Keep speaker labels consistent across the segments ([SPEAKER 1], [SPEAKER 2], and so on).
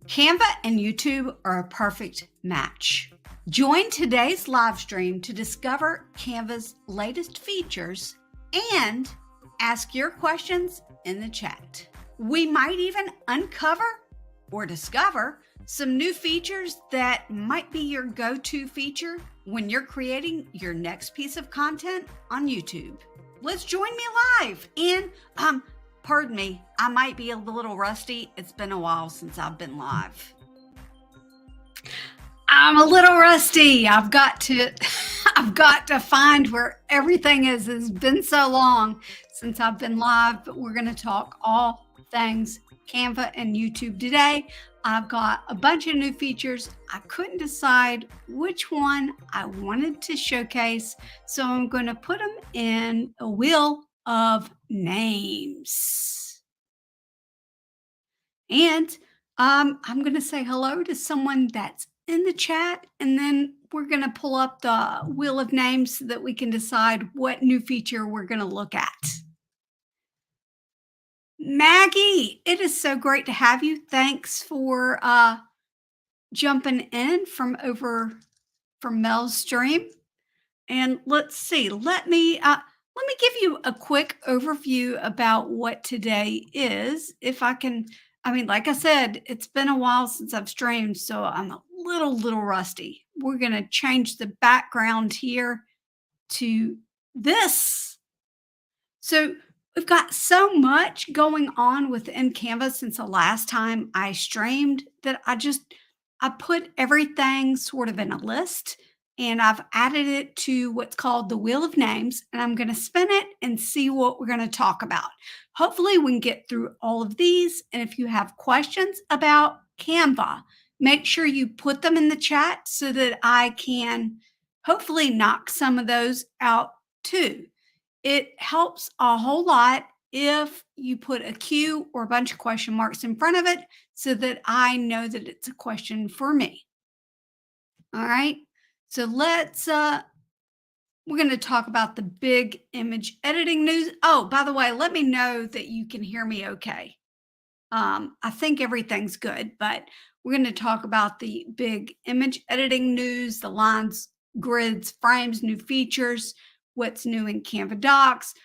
[SPEAKER 1] Canva and YouTube are a perfect match. Join today's live stream to discover Canva's latest features and ask your questions in the chat. We might even uncover or discover some new features that might be your go-to feature when you're creating your next piece of content on YouTube. Let's join me live. And pardon me, I might be a little rusty. It's been a while since I've been live. I'm a little rusty. I've got to find where everything is. It's been so long since I've been live, but we're going to talk all things Canva and YouTube today. I've got a bunch of new features. I couldn't decide which one I wanted to showcase, so I'm going to put them in a wheel of names. And I'm going to say hello to someone that's in the chat, and then we're going to pull up the wheel of names so that we can decide what new feature we're going to look at. Maggie, it is so great to have you. Thanks for jumping in from Mel's stream. And let's see, let me give you a quick overview about what today is. If I can, like I said, it's been a while since I've streamed, so I'm a little rusty. We're going to change the background here to this. So we've got so much going on within Canva since the last time I streamed that I put everything sort of in a list, and I've added it to what's called the wheel of names, and I'm going to spin it and see what we're going to talk about. Hopefully we can get through all of these. And if you have questions about Canva, make sure you put them in the chat so that I can hopefully knock some of those out too. It helps a whole lot if you put a Q or a bunch of question marks in front of it so that I know that it's a question for me. All right. So we're going to talk about the big image editing news. Oh, by the way, let me know that you can hear me okay. I think everything's good, but we're going to talk about the big image editing news, the lines, grids, frames, new features, what's new in Canva Docs,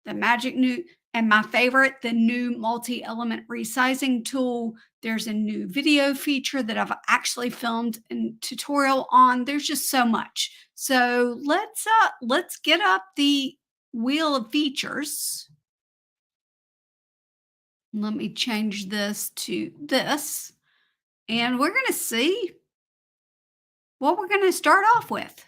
[SPEAKER 1] the magic new, and my favorite, the new multi-element resizing tool. There's a new video feature that I've actually filmed a tutorial on. There's just so much. So let's get up the wheel of features. Let me change this to this, and we're going to see what we're going to start off with.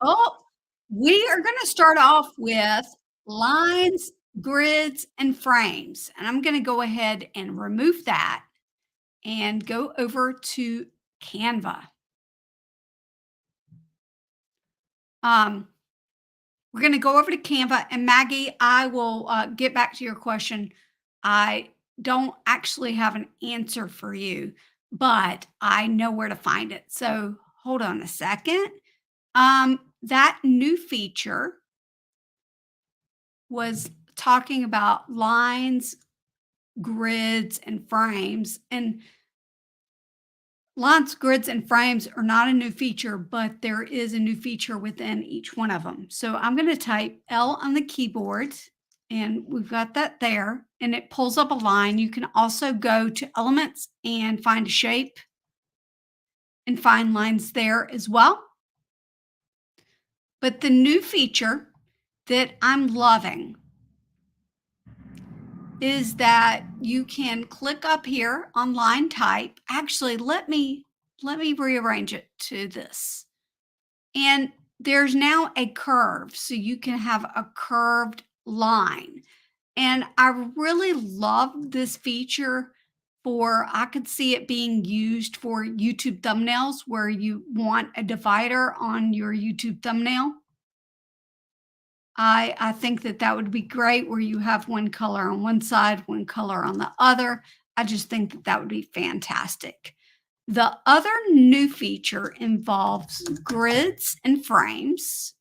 [SPEAKER 1] Oh, we are going to start off with lines, grids, and frames. And I'm going to go ahead and remove that and go over to Canva. We're going to go over to Canva, and Maggie, I will get back to your question. I don't actually have an answer for you, but I know where to find it. So hold on a second. That new feature was talking about lines, grids, and frames. And lines, grids, and frames are not a new feature, but there is a new feature within each one of them. So I'm going to type L on the keyboard, and we've got that there, and it pulls up a line. You can also go to elements and find a shape and find lines there as well. But the new feature that I'm loving is that you can click up here on line type. Actually, let me rearrange it to this. And there's now a curve, so you can have a curved line. And I really love this feature I could see it being used for YouTube thumbnails where you want a divider on your YouTube thumbnail. I think that would be great where you have one color on one side, one color on the other. I just think that would be fantastic. The other new feature involves grids and frames.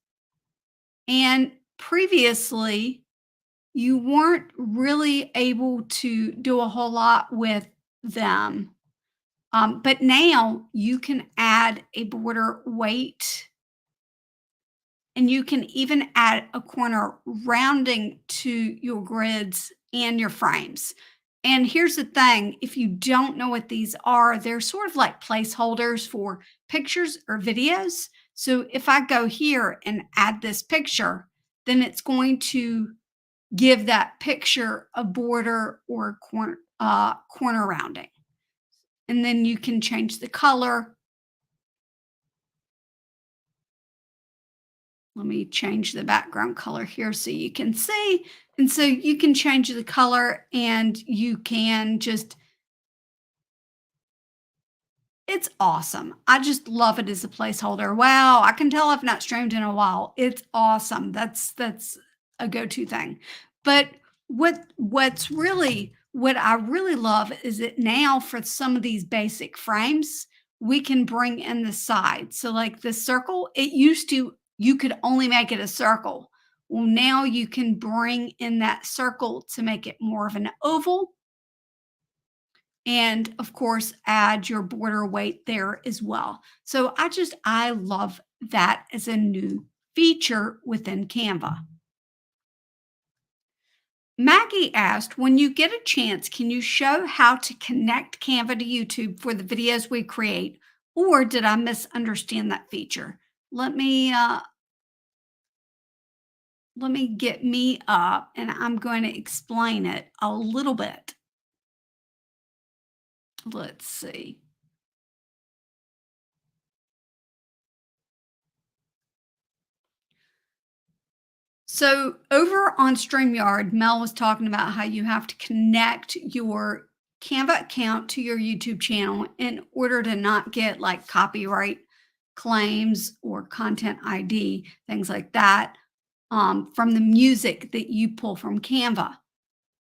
[SPEAKER 1] And previously, you weren't really able to do a whole lot with them. But now you can add a border weight, and you can even add a corner rounding to your grids and your frames. And here's the thing, if you don't know what these are, they're sort of like placeholders for pictures or videos. So if I go here and add this picture, then it's going to give that picture a border or corner rounding. And then you can change the color. Let me change the background color here so you can see. And so you can change the color, and you can just, it's awesome. I just love it as a placeholder. Wow, I can tell I've not streamed in a while. It's awesome. That's a go-to thing. But what I really love is that now for some of these basic frames, we can bring in the side. So like the circle, it used to, you could only make it a circle. Well, now you can bring in that circle to make it more of an oval. And of course, add your border weight there as well. So I love that as a new feature within Canva. Maggie asked, when you get a chance, can you show how to connect Canva to YouTube for the videos we create? Or did I misunderstand that feature? Let me get me up, and I'm going to explain it a little bit. Let's see. So over on StreamYard, Mel was talking about how you have to connect your Canva account to your YouTube channel in order to not get like copyright claims or content ID, things like that, from the music that you pull from Canva.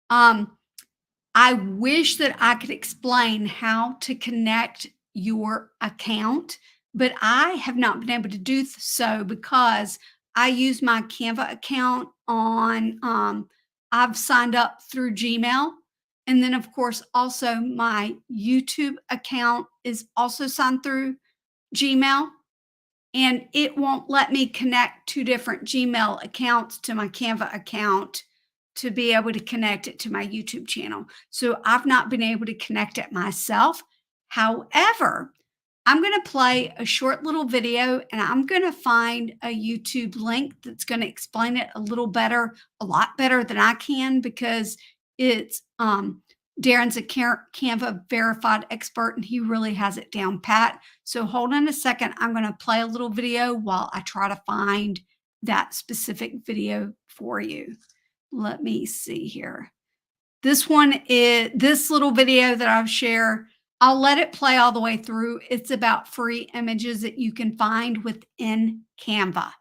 [SPEAKER 1] I wish that I could explain how to connect your account, but I have not been able to do so because I use my Canva account on, I've signed up through Gmail. And then, of course, also my YouTube account is also signed through Gmail. And it won't let me connect two different Gmail accounts to my Canva account to be able to connect it to my YouTube channel. So I've not been able to connect it myself. However, I'm going to play a short little video, and I'm going to find a YouTube link that's going to explain it a little better, a lot better than I can, because it's Darren's a Canva verified expert, and he really has it down pat. So hold on a second. I'm going to play a little video while I try to find that specific video for you. Let me see here. This little video that I've shared. I'll let it play all the way through. It's about free images that you can find within Canva.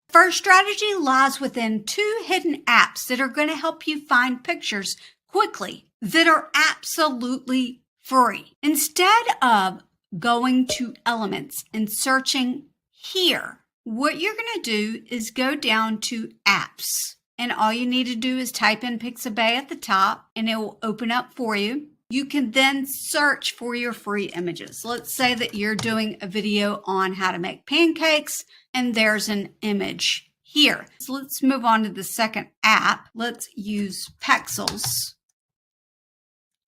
[SPEAKER 1] First strategy lies within two hidden apps that are going to help you find pictures quickly that are absolutely free. Instead of going to Elements and searching here, what you're going to do is go down to Apps. And all you need to do is type in Pixabay at the top, and it will open up for you. You can then search for your free images. Let's say that you're doing a video on how to make pancakes, and there's an image here. So let's move on to the second app. Let's use Pexels.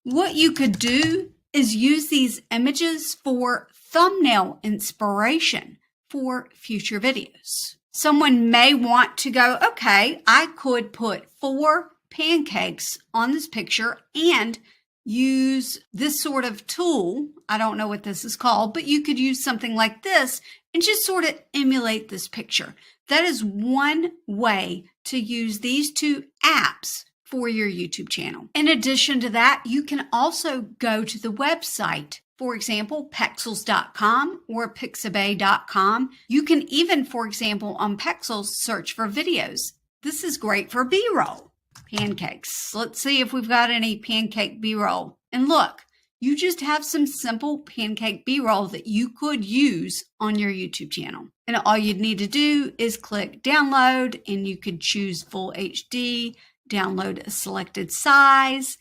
[SPEAKER 1] What you could do is use these images for thumbnail inspiration for future videos. Someone may want to go, okay, I could put 4 pancakes on this picture and use this sort of tool. I don't know what this is called, but you could use something like this and just sort of emulate this picture. That is one way to use these two apps for your YouTube channel. In addition to that, you can also go to the website. For example, Pexels.com or Pixabay.com. You can even, for example, on Pexels, search for videos. This is great for B-roll. Pancakes. Let's see if we've got any pancake B-roll. And look, You just have some simple pancake B-roll that you could use on your YouTube channel. And all you'd need to do is click download, and you could choose full HD, download a selected size.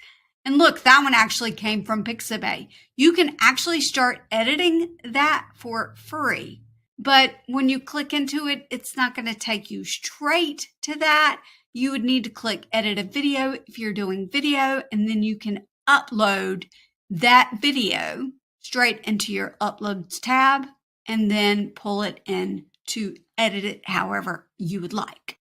[SPEAKER 1] And look, that one actually came from Pixabay. You can actually start editing that for free. But when you click into it, it's not going to take you straight to that. You would need to click edit a video if you're doing video, and then you can upload that video straight into your uploads tab and then pull it in to edit it however you would like.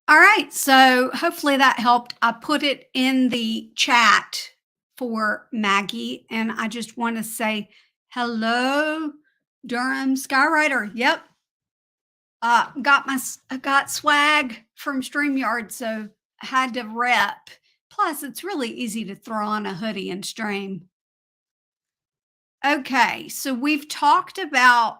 [SPEAKER 1] All right, so hopefully that helped. I put it in the chat for Maggie, and I just want to say hello, Durham Skywriter. Yep, got swag from StreamYard, so I had to rep. Plus, it's really easy to throw on a hoodie and stream. Okay, so we've talked about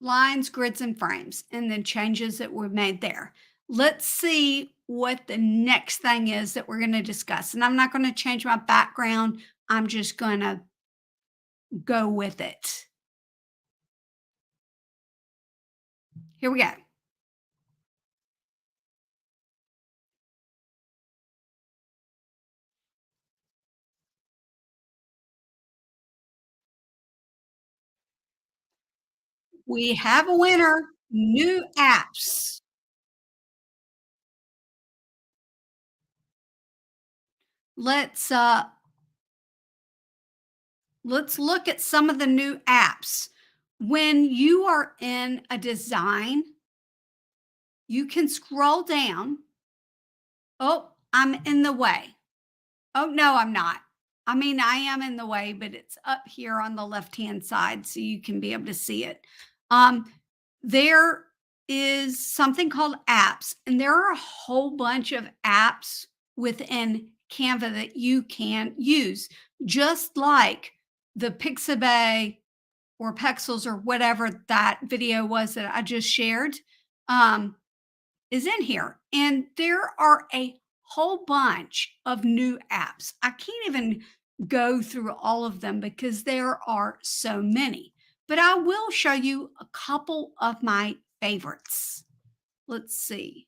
[SPEAKER 1] lines, grids, and frames, and then changes that were made there. Let's see what the next thing is that we're going to discuss. And I'm not going to change my background. I'm just going to go with it. Here we go. We have a winner, new apps. Let's look at some of the new apps. When you are in a design, you can scroll down. Oh, I'm in the way. Oh, no, I'm not. I mean, I am in the way, but it's up here on the left-hand side so you can be able to see it. There is something called apps, and there are a whole bunch of apps within Canva that you can use, just like the Pixabay or Pexels or whatever that video was that I just shared. Is in here. And there are a whole bunch of new apps. I can't even go through all of them because there are so many, but I will show you a couple of my favorites. Let's see.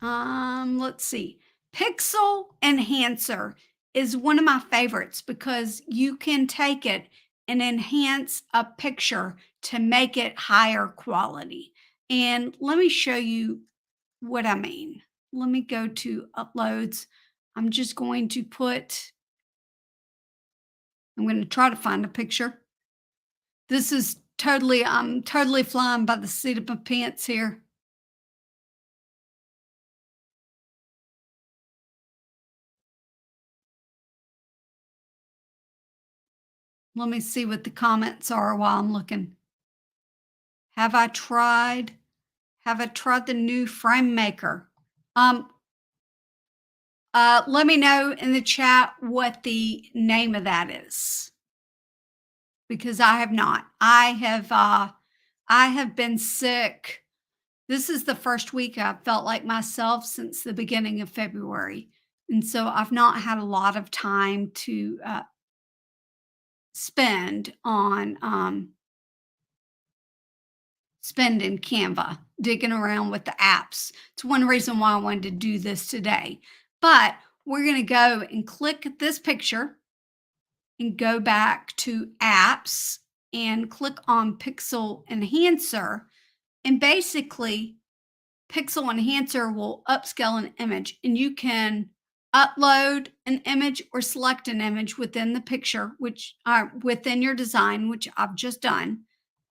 [SPEAKER 1] Let's see. Pixel Enhancer is one of my favorites because you can take it and enhance a picture to make it higher quality. And let me show you what I mean. Let me go to uploads. I'm just going to I'm going to try to find a picture. This is I'm totally flying by the seat of my pants here. Let me see what the comments are while I'm looking. Have I tried the new frame maker? Let me know in the chat what the name of that is, because I have not. I have been sick. This is the first week I've felt like myself since the beginning of February, and so I've not had a lot of time to spend on spending Canva, digging around with the apps. It's one reason why I wanted to do this today. But we're going to go and click this picture and go back to apps and click on Pixel Enhancer. And basically, Pixel Enhancer will upscale an image, and you can upload an image or select an image within the picture, which are within your design, which I've just done,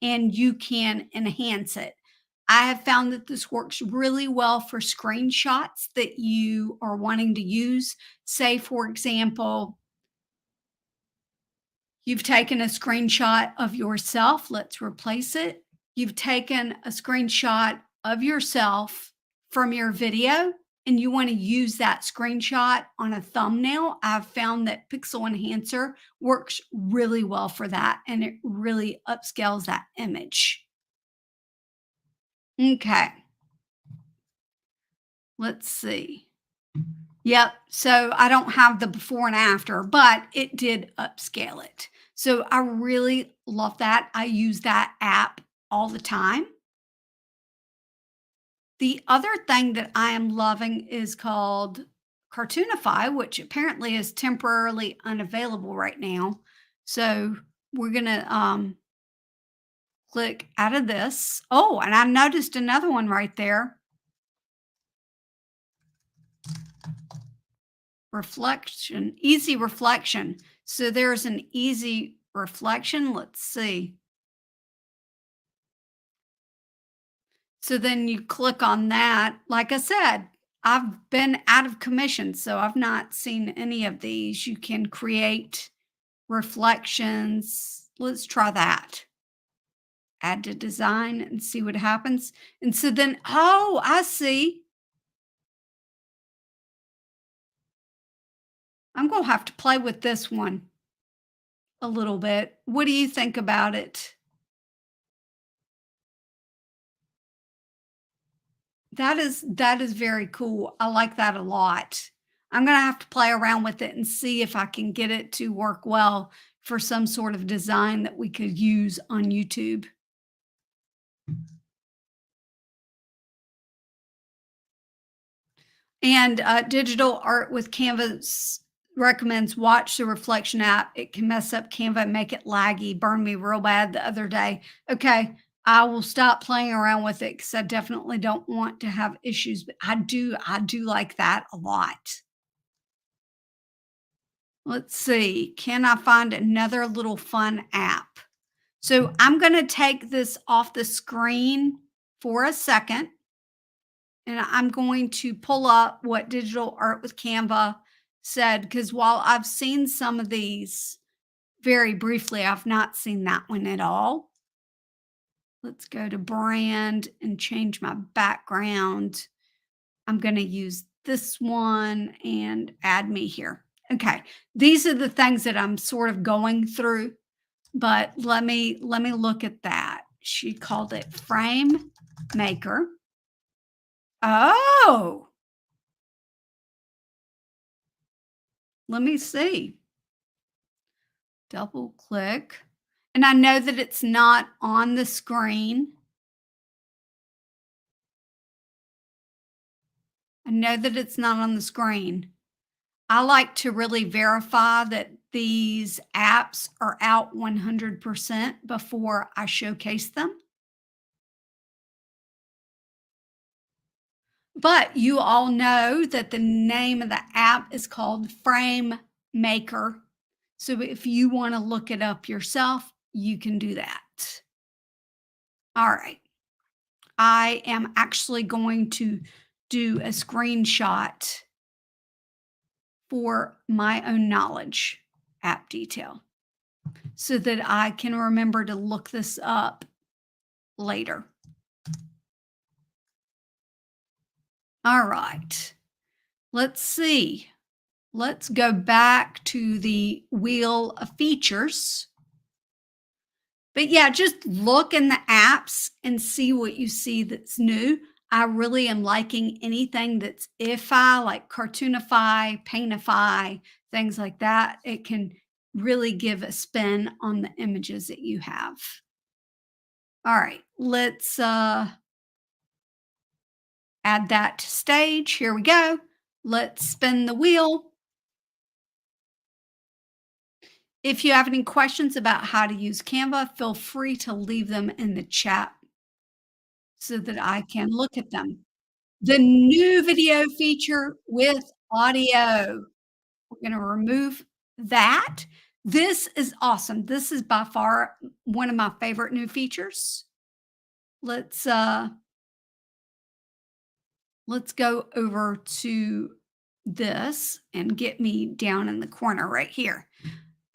[SPEAKER 1] and you can enhance it. I have found that this works really well for screenshots that you are wanting to use. Say, for example, you've taken a screenshot of yourself. Let's replace it. You've taken a screenshot of yourself from your video and you want to use that screenshot on a thumbnail. I've found that Pixel Enhancer works really well for that, and it really upscales that image. Okay. Let's see. Yep. So I don't have the before and after, but it did upscale it. So I really love that. I use that app all the time. The other thing that I am loving is called Cartoonify, which apparently is temporarily unavailable right now. So we're going to click out of this. Oh, and I noticed another one right there. Reflection, easy reflection. So there's an easy reflection. Let's see. So then you click on that. Like I said, I've been out of commission, so I've not seen any of these. You can create reflections. Let's try that. Add to design and see what happens. And so then, oh, I see. I'm going to have to play with this one a little bit. What do you think about it? That is very cool. I like that a lot. I'm gonna have to play around with it and see if I can get it to work well for some sort of design that we could use on YouTube. And digital art with Canvas recommends watch the reflection app. It can mess up Canva and make it laggy. Burned me real bad the other day. Okay, I will stop playing around with it because I definitely don't want to have issues. But I do like that a lot. Let's see. Can I find another little fun app? So I'm going to take this off the screen for a second and I'm going to pull up what digital art with Canva said because while I've seen some of these very briefly, I've not seen that one at all. Let's go to brand and change my background. I'm going to use this one and add me here. Okay. These are the things that I'm sort of going through, but let me look at that. She called it frame maker. Oh, let me see. Double click. And I know that it's not on the screen. I know that it's not on the screen. I like to really verify that these apps are out 100% before I showcase them. But you all know that the name of the app is called Frame Maker. So if you want to look it up yourself, you can do that. All right. I am actually going to do a screenshot for my own knowledge app detail so that I can remember to look this up later. All right. Let's see. Let's go back to the wheel of features. But yeah, just look in the apps and see what you see that's new. I really am liking anything that's ify, like Cartoonify, Paintify, things like that. It can really give a spin on the images that you have. All right, let's add that to stage. Here we go. Let's spin the wheel. If you have any questions about how to use Canva, feel free to leave them in the chat so that I can look at them. The new video feature with audio. We're going to remove that. This is awesome. This is by far one of my favorite new features. Let's let's go over to this and get me down in the corner right here.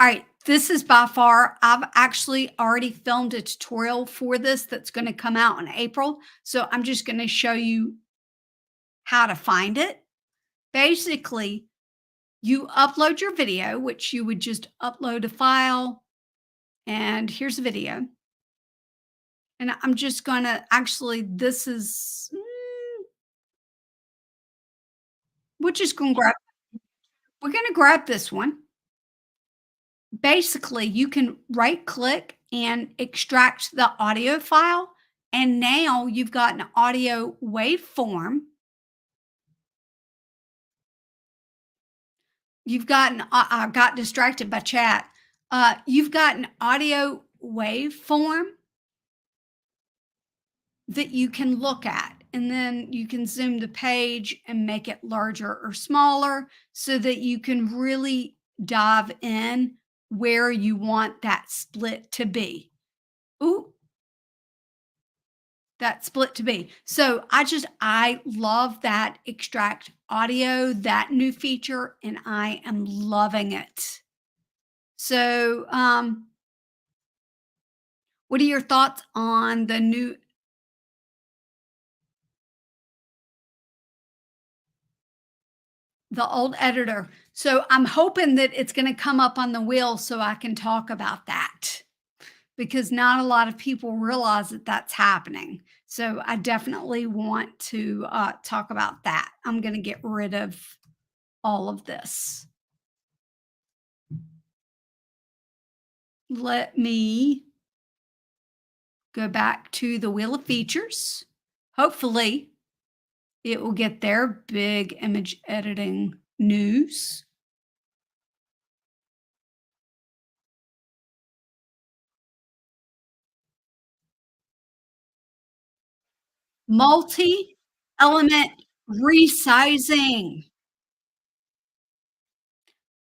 [SPEAKER 1] All right, this is by far, I've actually already filmed a tutorial for this that's going to come out in April. So I'm just going to show you how to find it. Basically, you upload your video, which you would just upload a file, and here's a video. And I'm just going to actually, this is, We're just gonna grab we're gonna grab this one. Basically, you can right click and extract the audio file, and now you've got an audio waveform. You've got an I got distracted by chat. You've got an audio waveform that you can look at, and then you can zoom the page and make it larger or smaller so that you can really dive in where you want that split to be. Ooh, that split to be. So I love that extract audio, that new feature, and I am loving it. So, what are your thoughts on the old editor? So I'm hoping that it's going to come up on the wheel so I can talk about that because not a lot of people realize that that's happening. So I definitely want to talk about that. I'm going to get rid of all of this. Let me go back to the wheel of features. Hopefully, it will get there. Big image editing news. Multi-element resizing.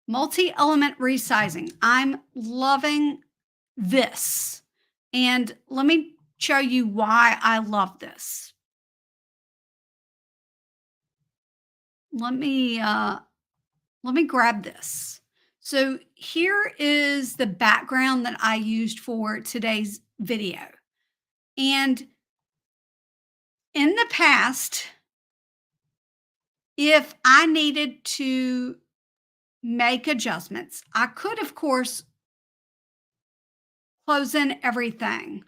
[SPEAKER 1] Multi-element resizing. I'm loving this. And let me show you why I love this. Let me let me grab this. So here is the background that I used for today's video. And in the past, if I needed to make adjustments, I could, of course, close in everything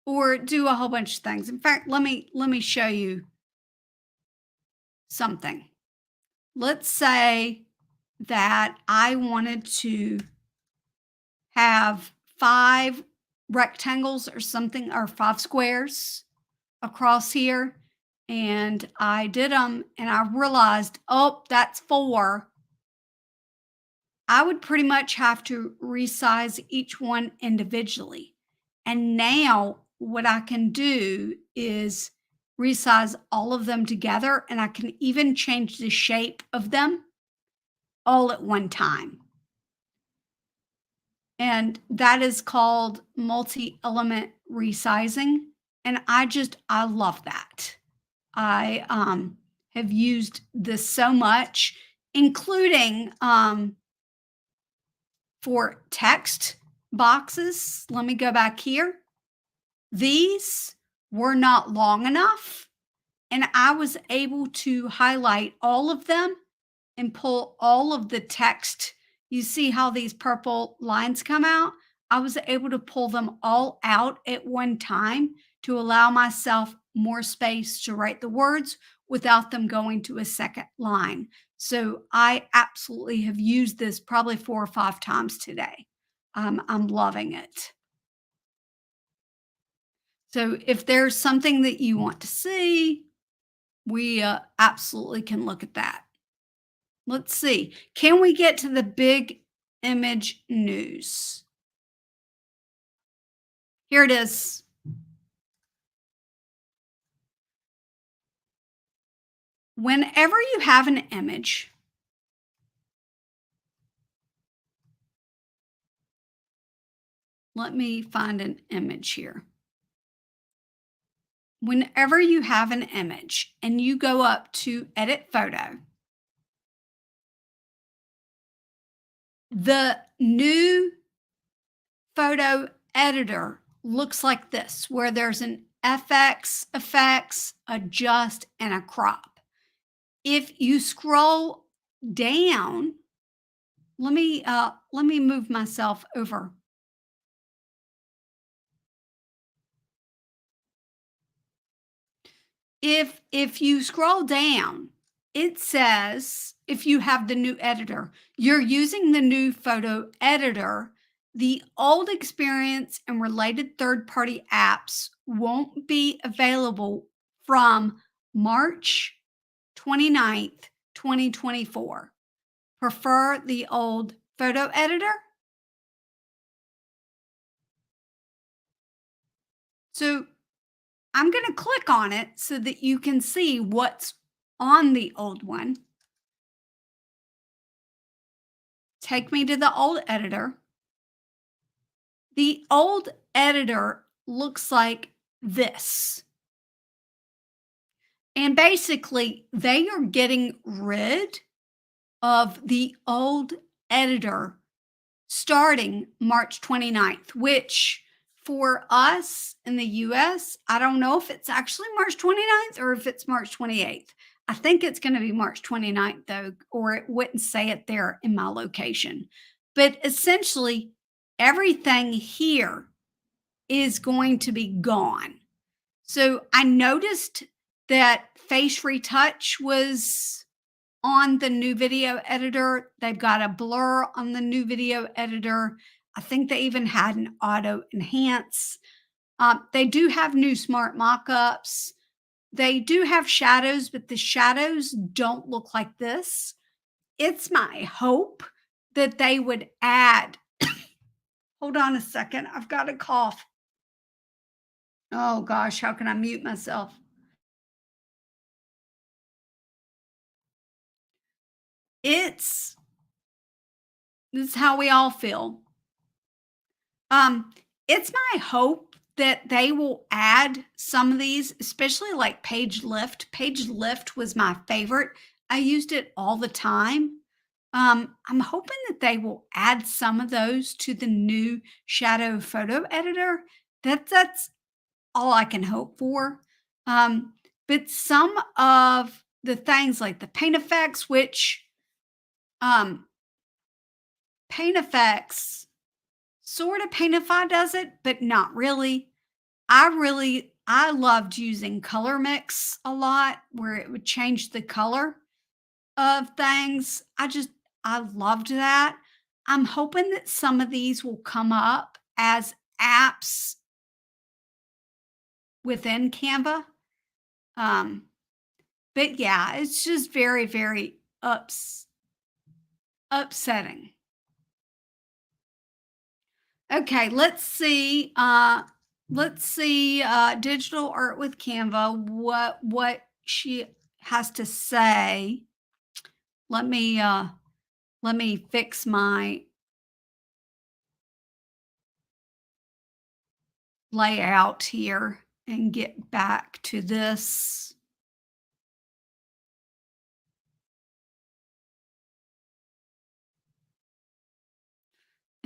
[SPEAKER 1] or do a whole bunch of things. In fact, let me show you something. Let's say that I wanted to have 5 rectangles or something or 5 squares across here, and I did them and I realized, "Oh, that's 4." I would pretty much have to resize each one individually. And now what I can do is resize all of them together, and I can even change the shape of them all at one time. And that is called multi-element resizing. And I love that. I have used this so much, including for text boxes. Let me go back here. These were not long enough, and I was able to highlight all of them and pull all of the text. You see how these purple lines come out? I was able to pull them all out at one time to allow myself more space to write the words without them going to a second line. So I absolutely have used this probably 4 or 5 times today. I'm loving it. So if there's something that you want to see, we absolutely can look at that. Let's see. Can we get to the big image news? Here it is. Whenever you have an image, let me find an image here. Whenever you have an image and you go up to edit photo, the new photo editor looks like this, where there's an FX, effects, adjust, and a crop. If you scroll down, let me move myself over. If you scroll down, it says if you have the new editor, you're using the new photo editor, the old experience and related third party apps won't be available from March 29th, 2024. Prefer the old photo editor? So I'm going to click on it so that you can see what's on the old one. Take me to the old editor. The old editor looks like this. And basically, they are getting rid of the old editor starting March 29th, which for us in the US, I don't know if it's actually March 29th or if it's March 28th. I think it's going to be March 29th, though, or it wouldn't say it there in my location. But essentially, everything here is going to be gone. So I noticed that face retouch was on the new video editor. They've got a blur on the new video editor. I think they even had an auto enhance. They do have new smart mockups. They do have shadows, but the shadows don't look like this. It's my hope that they would add. Hold on a second. I've got a cough. Oh gosh, how can I mute myself? It's This is how we all feel. Um, it's my hope that they will add some of these, especially like page lift. Page lift was my favorite. I used it all the time. I'm hoping that they will add some of those to the new shadow photo editor. That's all I can hope for. Um, but some of the things like the paint effects, which um, paint effects sort of paintify does it, but not really. I loved using color mix a lot where it would change the color of things. I loved that. I'm hoping that some of these will come up as apps within Canva. Um, but yeah, it's just very, very upsetting. Okay, let's see digital art with Canva, what she has to say. Let me fix my layout here and get back to this.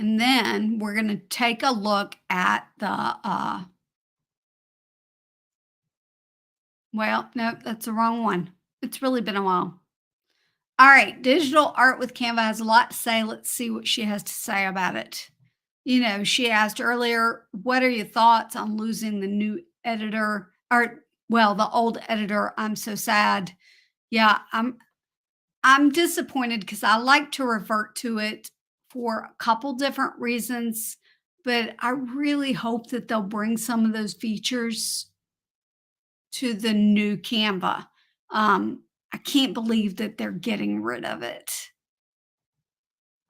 [SPEAKER 1] And then we're going to take a look at the well, no, that's the wrong one. It's really been a while. All right, digital art with Canva has a lot to say. Let's see what she has to say about it. You know, she asked earlier, what are your thoughts on losing the new editor or well, the old editor? I'm so sad. Yeah, I'm disappointed because I like to revert to it for a couple different reasons, but I really hope that they'll bring some of those features to the new Canva. I can't believe that they're getting rid of it.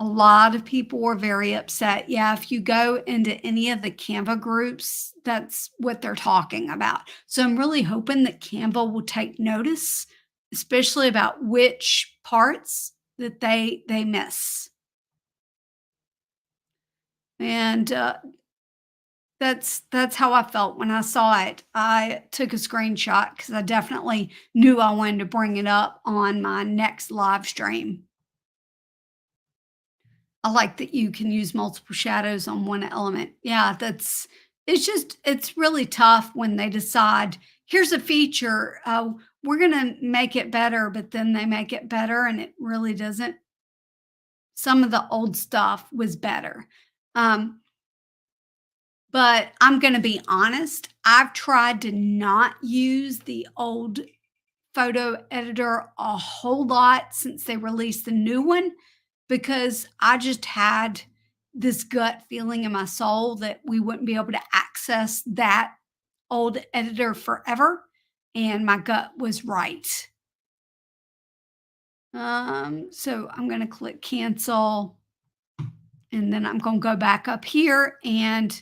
[SPEAKER 1] A lot of people were very upset. Yeah, if you go into any of the Canva groups, that's what they're talking about. So I'm really hoping that Canva will take notice, especially about which parts that they miss. And that's how I felt when I saw it. I took a screenshot because I definitely knew I wanted to bring it up on my next live stream. I like that you can use multiple shadows on one element. Yeah, it's really tough when they decide, here's a feature, we're going to make it better, but then they make it better and it really doesn't. Some of the old stuff was better. Um, but I'm going to be honest, I've tried to not use the old photo editor a whole lot since they released the new one because I just had this gut feeling in my soul that we wouldn't be able to access that old editor forever. And my gut was right. So I'm going to click cancel and then I'm going to go back up here and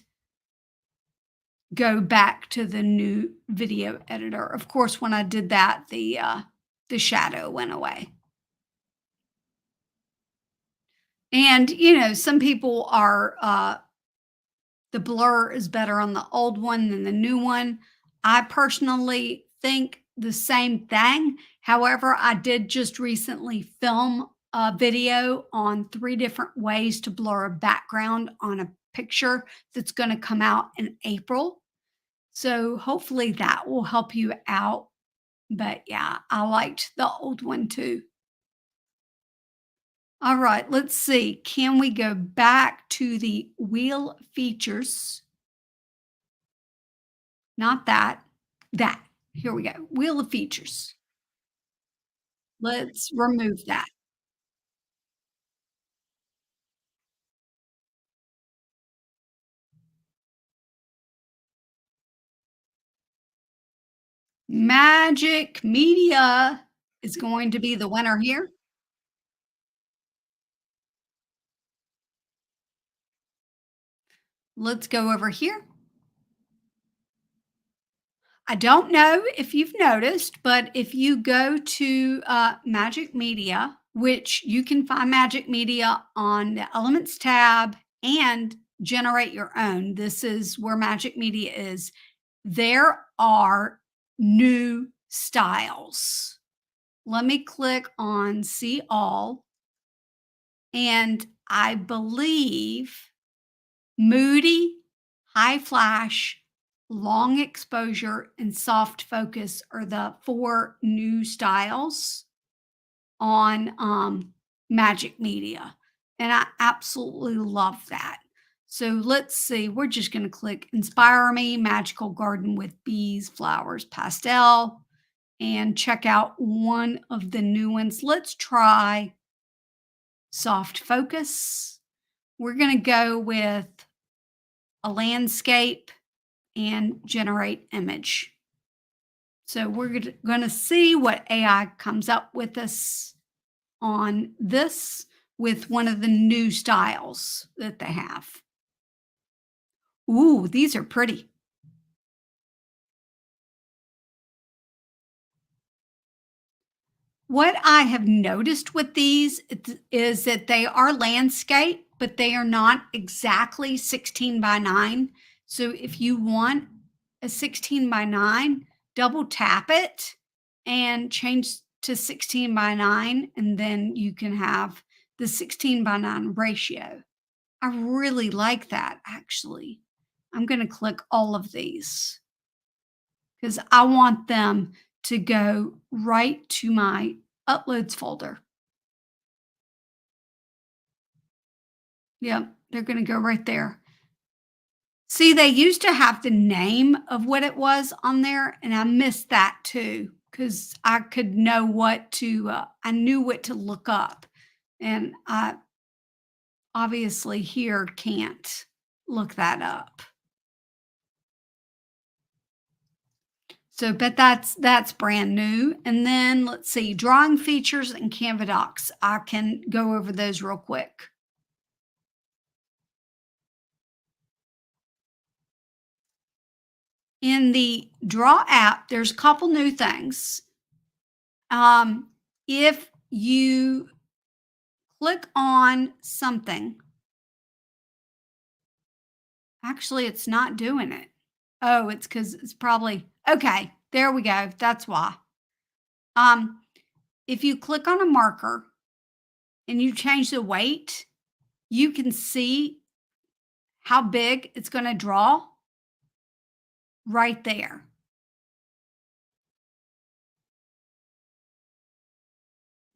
[SPEAKER 1] go back to the new video editor. Of course, when I did that, the shadow went away. And some people are the blur is better on the old one than the new one. I personally think the same thing. However, I did just recently film a video on 3 different ways to blur a background on a picture that's going to come out in April. So hopefully that will help you out. But yeah, I liked the old one too. All right, let's see. Can we go back to the wheel features? Not that, that. Here we go. Wheel of features. Let's remove that. Magic Media is going to be the winner here. Let's go over here. I don't know if you've noticed, but if you go to Magic Media, which you can find Magic Media on the Elements tab and generate your own, this is where Magic Media is. There are new styles. Let me click on See All, and I believe Moody, High Flash, Long Exposure, and Soft Focus are the 4 new styles on Magic Media. And I absolutely love that. So let's see, we're just going to click Inspire Me, Magical Garden with Bees, Flowers, Pastel, and check out one of the new ones. Let's try Soft Focus. We're going to go with a landscape and generate image. So we're going to see what AI comes up with us on this with one of the new styles that they have. Ooh, these are pretty. What I have noticed with these is that they are landscape, but they are not exactly 16 by 9. So if you want a 16 by 9, double tap it and change to 16 by 9, and then you can have the 16 by 9 ratio. I really like that actually. I'm going to click all of these because I want them to go right to my uploads folder. Yep, they're going to go right there. See, they used to have the name of what it was on there, and I missed that too because I could know I knew what to look up. And I obviously here can't look that up. So, but that's brand new. And then let's see, drawing features and Canva Docs. I can go over those real quick. In the Draw app, there's a couple new things. If you click on something, actually, it's not doing it. Oh, it's because it's probably okay. There we go. That's why. Um, if you click on a marker and you change the weight, you can see how big it's going to draw right there.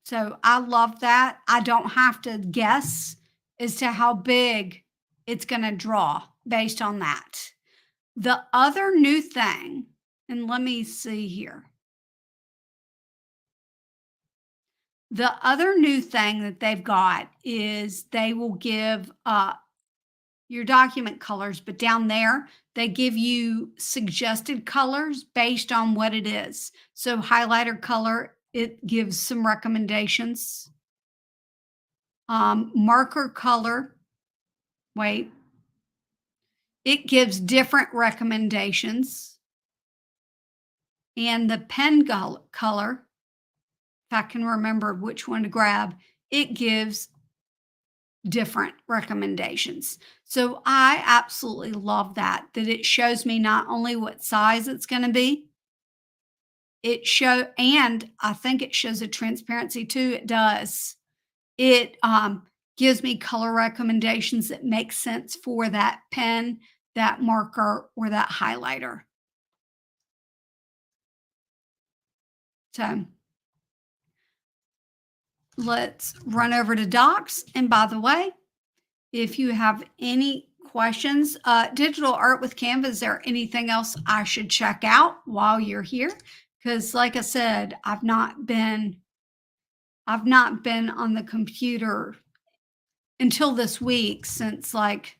[SPEAKER 1] So I love that. I don't have to guess as to how big it's going to draw based on that. The other new thing, and let me see here. The other new thing that they've got is they will give your document colors, but down there, they give you suggested colors based on what it is. So, highlighter color, it gives some recommendations. Marker color, wait, it gives different recommendations. And the pen color, if I can remember which one to grab, it gives different recommendations. So I absolutely love that it shows me not only what size it's going to be, and I think it shows a transparency too. It does. It gives me color recommendations that make sense for that pen, that marker, or that highlighter. So let's run over to Docs. And by the way, if you have any questions, digital art with Canva, is there anything else I should check out while you're here? Because like I said, I've not been on the computer until this week since like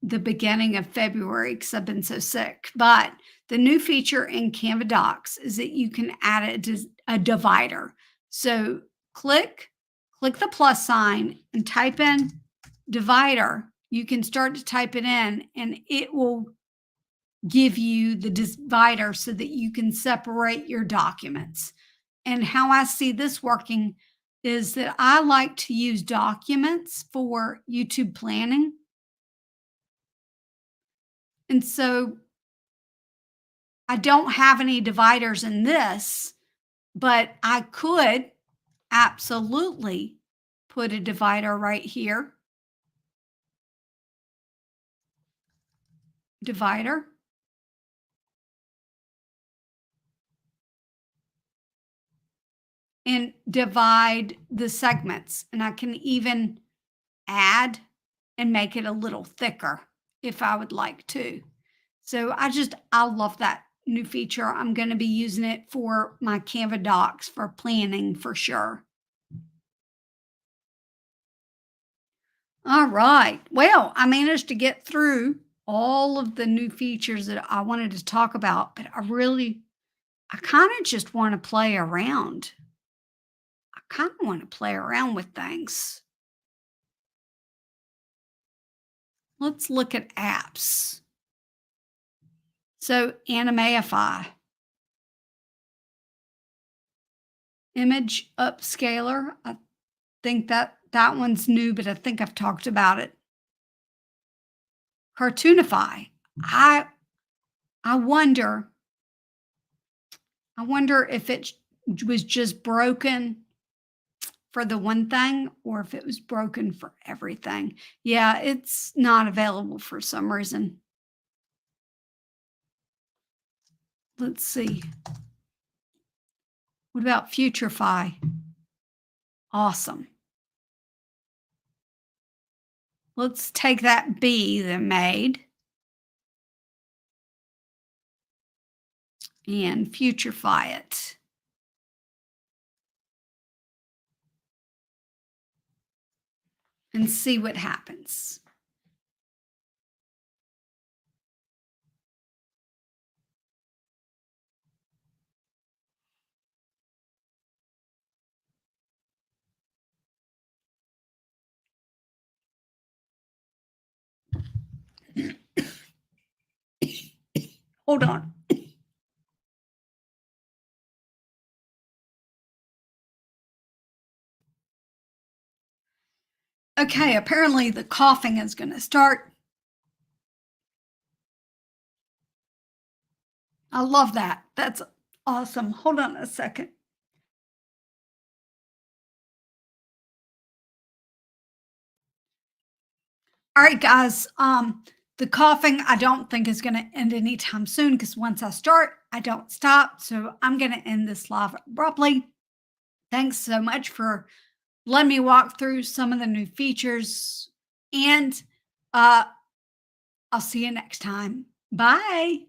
[SPEAKER 1] the beginning of February because I've been so sick. But the new feature in Canva Docs is that you can add a divider. So click the plus sign and type in divider. You can start to type it in and it will give you the divider so that you can separate your documents. And how I see this working is that I like to use documents for YouTube planning. And so I don't have any dividers in this, but I could absolutely put a divider right here. Divider. And divide the segments. And I can even add and make it a little thicker if I would like to. So I love that new feature. I'm going to be using it for my Canva Docs for planning for sure. All right. Well, I managed to get through all of the new features that I wanted to talk about, but I kind of just want to play around. I kind of want to play around with things. Let's look at apps. So Animeify, image upscaler. I think that one's new, but I think I've talked about it. Cartoonify. I wonder if it was just broken for the one thing or if it was broken for everything. Yeah, it's not available for some reason. Let's see. What about Futurify? Awesome. Let's take that B that made and Futurify it. And see what happens. Hold on. Okay, apparently the coughing is going to start. I love that. That's awesome. Hold on a second. All right, guys. The coughing I don't think is going to end anytime soon because once I start, I don't stop. So I'm going to end this live abruptly. Thanks so much for letting me walk through some of the new features. And I'll see you next time. Bye.